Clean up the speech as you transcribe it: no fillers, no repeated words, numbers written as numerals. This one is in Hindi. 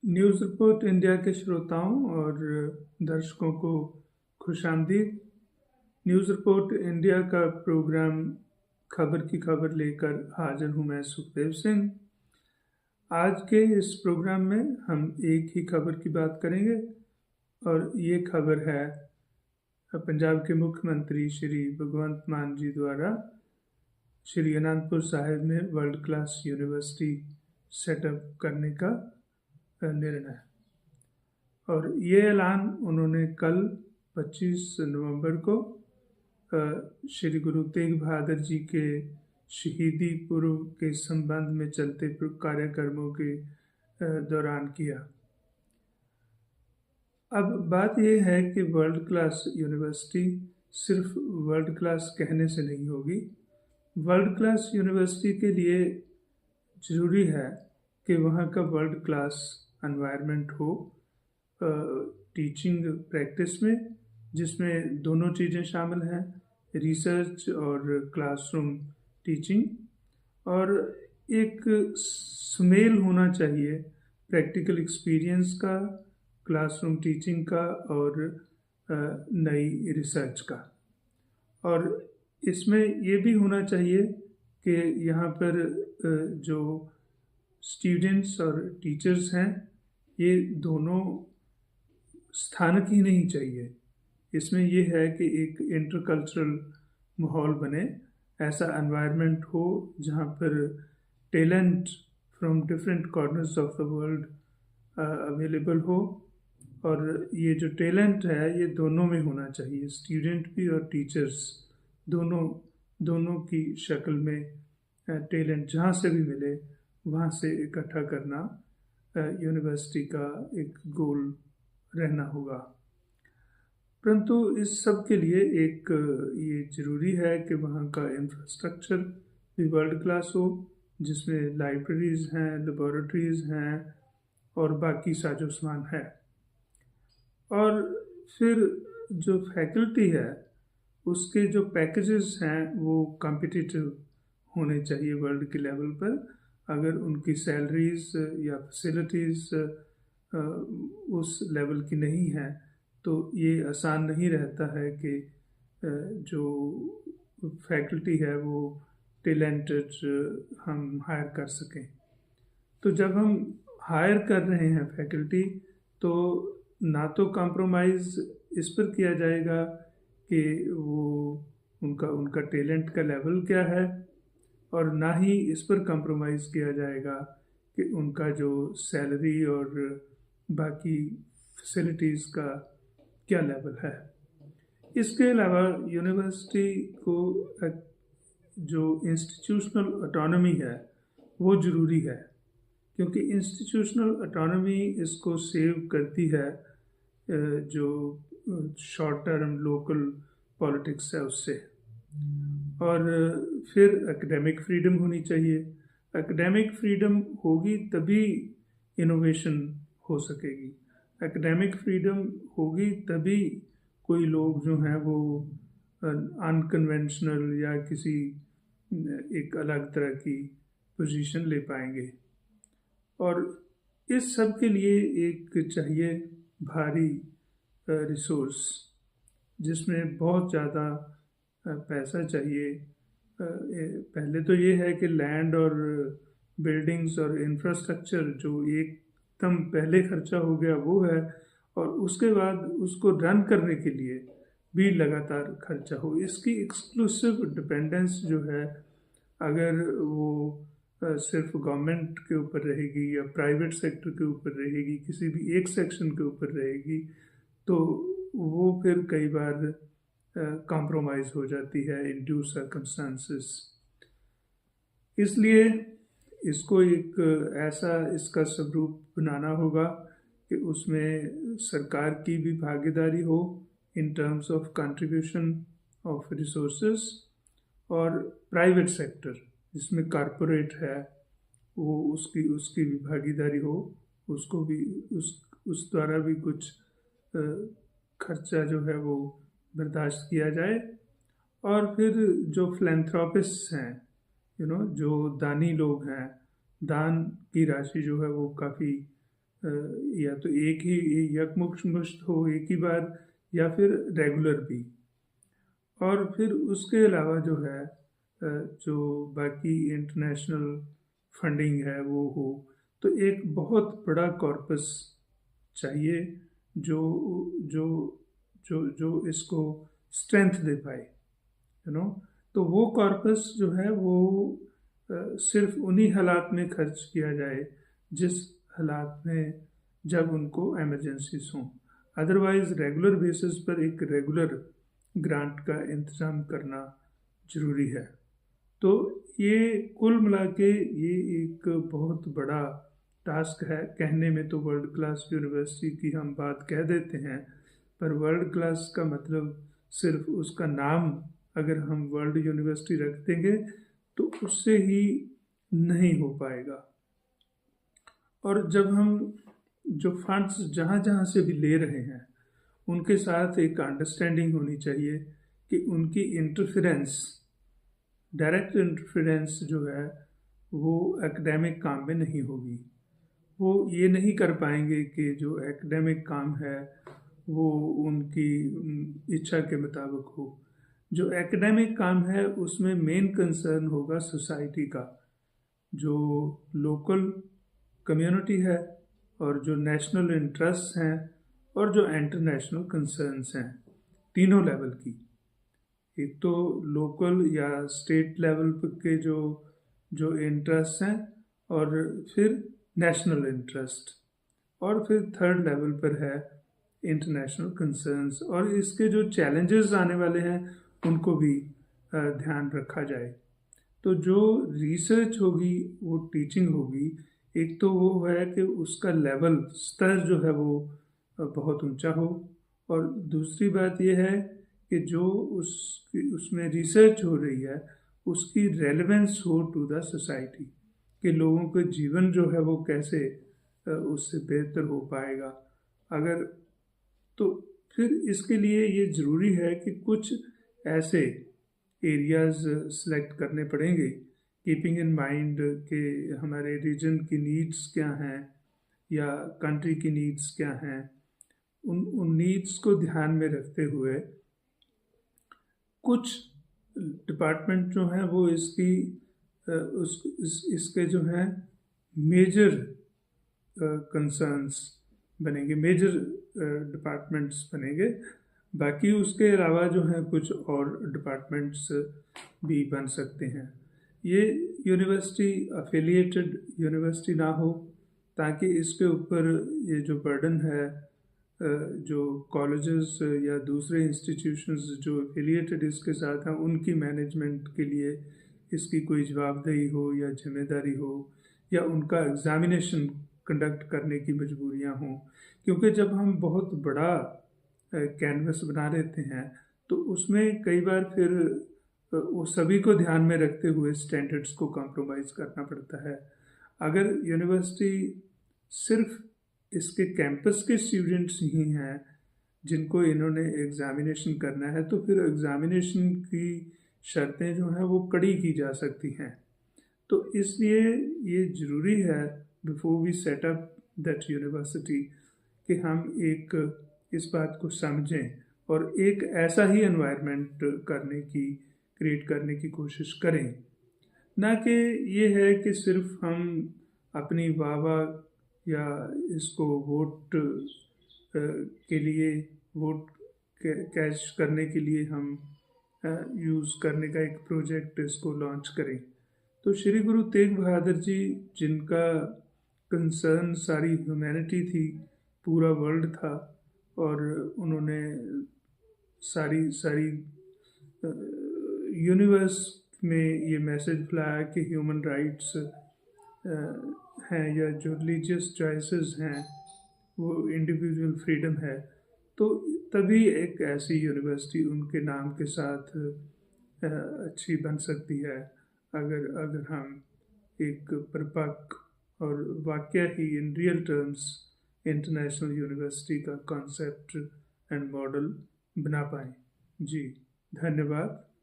न्यूज़ रिपोर्ट इंडिया के श्रोताओं और दर्शकों को खुशामदीद। न्यूज़ रिपोर्ट इंडिया का प्रोग्राम खबर की खबर लेकर हाजिर हूँ मैं सुखदेव सिंह। आज के इस प्रोग्राम में हम एक ही खबर की बात करेंगे और ये खबर है पंजाब के मुख्यमंत्री श्री भगवंत मान जी द्वारा श्री अनंतपुर साहिब में वर्ल्ड क्लास यूनिवर्सिटी सेटअप करने का निर्णय। और ये ऐलान उन्होंने कल 25 नवंबर को श्री गुरु तेग बहादुर जी के शहीदी पूर्व के संबंध में चलते कार्यक्रमों के दौरान किया। अब बात यह है कि वर्ल्ड क्लास यूनिवर्सिटी सिर्फ वर्ल्ड क्लास कहने से नहीं होगी। वर्ल्ड क्लास यूनिवर्सिटी के लिए ज़रूरी है कि वहाँ का वर्ल्ड क्लास एनवायरनमेंट हो टीचिंग प्रैक्टिस में, जिसमें दोनों चीज़ें शामिल हैं, रिसर्च और क्लासरूम टीचिंग, और एक सुमेल होना चाहिए प्रैक्टिकल एक्सपीरियंस का, क्लासरूम टीचिंग का और नई रिसर्च का। और इसमें ये भी होना चाहिए कि यहाँ पर जो स्टूडेंट्स और टीचर्स हैं ये दोनों स्थानक ही नहीं चाहिए। इसमें यह है कि एक इंटरकल्चरल माहौल बने, ऐसा एनवायरनमेंट हो जहाँ पर talent from different corners of the world available हो। और ये जो टैलेंट है ये दोनों में होना चाहिए, स्टूडेंट भी और टीचर्स दोनों की शक्ल में टैलेंट जहाँ से भी मिले वहाँ से इकट्ठा करना यूनिवर्सिटी का एक गोल रहना होगा। परंतु इस सब के लिए एक ये ज़रूरी है कि वहाँ का इंफ्रास्ट्रक्चर भी वर्ल्ड क्लास हो, जिसमें लाइब्रेरीज़ हैं, लेबॉरेटरीज़ हैं और बाकी साजो सामान है। और फिर जो फैकल्टी है उसके जो पैकेजेस हैं वो कॉम्पिटिटिव होने चाहिए वर्ल्ड के लेवल पर। अगर उनकी सैलरीज़ या फैसिलिटीज़ उस लेवल की नहीं है तो ये आसान नहीं रहता है कि जो फैकल्टी है वो टैलेंटेड हम हायर कर सकें। तो जब हम हायर कर रहे हैं फैकल्टी तो ना तो कॉम्प्रोमाइज़ इस पर किया जाएगा कि वो उनका टैलेंट का लेवल क्या है, और ना ही इस पर कॉम्प्रोमाइज़ किया जाएगा कि उनका जो सैलरी और बाकी फैसिलिटीज़ का क्या लेवल है। इसके अलावा यूनिवर्सिटी को जो इंस्टीट्यूशनल ऑटोनॉमी है वो ज़रूरी है, क्योंकि इंस्टीट्यूशनल ऑटोनॉमी इसको सेव करती है जो शॉर्ट टर्म लोकल पॉलिटिक्स है उससे। और फिर एकेडमिक फ्रीडम होनी चाहिए। एकेडमिक फ्रीडम होगी तभी इनोवेशन हो सकेगी। एकेडमिक फ्रीडम होगी तभी कोई लोग जो हैं वो अनकन्वेंशनल या किसी एक अलग तरह की पोजीशन ले पाएंगे। और इस सब के लिए एक चाहिए भारी रिसोर्स, जिसमें बहुत ज़्यादा पैसा चाहिए। पहले तो ये है कि लैंड और बिल्डिंग्स और इंफ्रास्ट्रक्चर जो एकदम पहले खर्चा हो गया वो है, और उसके बाद उसको रन करने के लिए भी लगातार खर्चा हो। इसकी एक्सक्लूसिव डिपेंडेंस जो है, अगर वो सिर्फ गवर्नमेंट के ऊपर रहेगी या प्राइवेट सेक्टर के ऊपर रहेगी, किसी भी एक सेक्शन के ऊपर रहेगी, तो वो फिर कई बार कॉम्प्रोमाइज़ हो जाती है इन ड्यू सर्कमस्टांसेस। इसलिए इसको एक ऐसा इसका स्वरूप बनाना होगा कि उसमें सरकार की भी भागीदारी हो in terms of contribution of resources, और प्राइवेट सेक्टर जिसमें कॉरपोरेट है वो उसकी भी भागीदारी हो, उसको भी उस द्वारा भी कुछ खर्चा जो है वो बर्दाश्त किया जाए। और फिर जो फिलैंथ्रोपिस्ट्स हैं, जो दानी लोग हैं, दान की राशि जो है वो काफ़ी या तो एक ही यकमुश्त हो एक ही बार, या फिर रेगुलर भी। और फिर उसके अलावा जो है जो बाकी इंटरनेशनल फंडिंग है वो हो, तो एक बहुत बड़ा कॉर्पस चाहिए जो जो जो जो इसको स्ट्रेंथ दे पाए, तो वो कॉर्पस जो है वो सिर्फ उन्हीं हालात में खर्च किया जाए जिस हालात में जब उनको इमरजेंसीज हों। अदरवाइज रेगुलर बेसिस पर एक रेगुलर ग्रांट का इंतज़ाम करना ज़रूरी है। तो ये कुल मिला के ये एक बहुत बड़ा टास्क है। कहने में तो वर्ल्ड क्लास यूनिवर्सिटी की हम बात कह देते हैं, पर वर्ल्ड क्लास का मतलब सिर्फ उसका नाम अगर हम वर्ल्ड यूनिवर्सिटी रख देंगे तो उससे ही नहीं हो पाएगा। और जब हम जो फंड्स जहाँ जहाँ से भी ले रहे हैं उनके साथ एक अंडरस्टैंडिंग होनी चाहिए कि उनकी इंटरफेरेंस, डायरेक्ट इंटरफेरेंस जो है वो एकेडमिक काम में नहीं होगी। वो ये नहीं कर पाएंगे कि जो एकेडमिक काम है वो उनकी इच्छा के मुताबिक हो। जो एकेडमिक काम है उसमें मेन कंसर्न होगा सोसाइटी का, जो लोकल कम्युनिटी है और जो नेशनल इंटरेस्ट हैं और जो इंटरनेशनल कंसर्न्स हैं, तीनों लेवल की। एक तो लोकल या स्टेट लेवल के जो इंटरेस्ट हैं, और फिर नेशनल इंटरेस्ट, और फिर थर्ड लेवल पर है इंटरनेशनल कंसर्न्स। और इसके जो चैलेंजेस आने वाले हैं उनको भी ध्यान रखा जाए। तो जो रिसर्च होगी वो टीचिंग होगी। एक तो वो है कि उसका लेवल स्तर जो है वो बहुत ऊंचा हो, और दूसरी बात ये है कि जो उसमें रिसर्च हो रही है उसकी रेलेवेंस हो टू द सोसाइटी, कि लोगों के जीवन जो है वो कैसे उससे बेहतर हो पाएगा। अगर तो फिर इसके लिए ये ज़रूरी है कि कुछ ऐसे एरियाज़ सेलेक्ट करने पड़ेंगे, कीपिंग इन माइंड कि हमारे रीजन की नीड्स क्या हैं या कंट्री की नीड्स क्या हैं। उन नीड्स को ध्यान में रखते हुए कुछ डिपार्टमेंट जो हैं वो इसके जो हैं मेजर कंसर्न्स बनेंगे, मेजर डिपार्टमेंट्स बनेंगे। बाकी उसके अलावा जो है कुछ और डिपार्टमेंट्स भी बन सकते हैं। ये यूनिवर्सिटी अफिलिएटेड यूनिवर्सिटी ना हो, ताकि इसके ऊपर ये जो बर्डन है जो कॉलेजेस या दूसरे इंस्टीट्यूशंस जो एफिलिएटेड इसके साथ हैं उनकी मैनेजमेंट के लिए इसकी कोई जवाबदेही हो या जिम्मेदारी हो, या उनका एग्ज़ामिनेशन कंडक्ट करने की मजबूरियां हों। क्योंकि जब हम बहुत बड़ा कैनवस बना लेते हैं तो उसमें कई बार फिर वो सभी को ध्यान में रखते हुए स्टैंडर्ड्स को कॉम्प्रोमाइज़ करना पड़ता है। अगर यूनिवर्सिटी सिर्फ इसके कैंपस के स्टूडेंट्स ही हैं जिनको इन्होंने एग्ज़ामिनेशन करना है, तो फिर एग्ज़ामिनेशन की शर्तें जो हैं वो कड़ी की जा सकती हैं। तो इसलिए ये ज़रूरी है before we set up that university कि हम एक इस बात को समझें और एक ऐसा ही एनवायरनमेंट क्रिएट करने की कोशिश करें। ना कि ये है कि सिर्फ हम अपनी वाह या इसको वोट के लिए वोट कैश करने के लिए हम यूज़ करने का एक प्रोजेक्ट इसको लॉन्च करें। तो श्री गुरु तेग बहादुर जी, जिनका कंसर्न सारी ह्यूमैनिटी थी, पूरा वर्ल्ड था, और उन्होंने सारी यूनिवर्स में ये मैसेज फैलाया कि ह्यूमन राइट्स हैं या जो रिलीजियस चॉइसेस हैं वो इंडिविजुअल फ्रीडम है। तो तभी एक ऐसी यूनिवर्सिटी उनके नाम के साथ अच्छी बन सकती है, अगर हम एक परिपक्व और वाकई ही in real terms international university का कॉन्सेप्ट एंड मॉडल बना पाएँ। जी, धन्यवाद।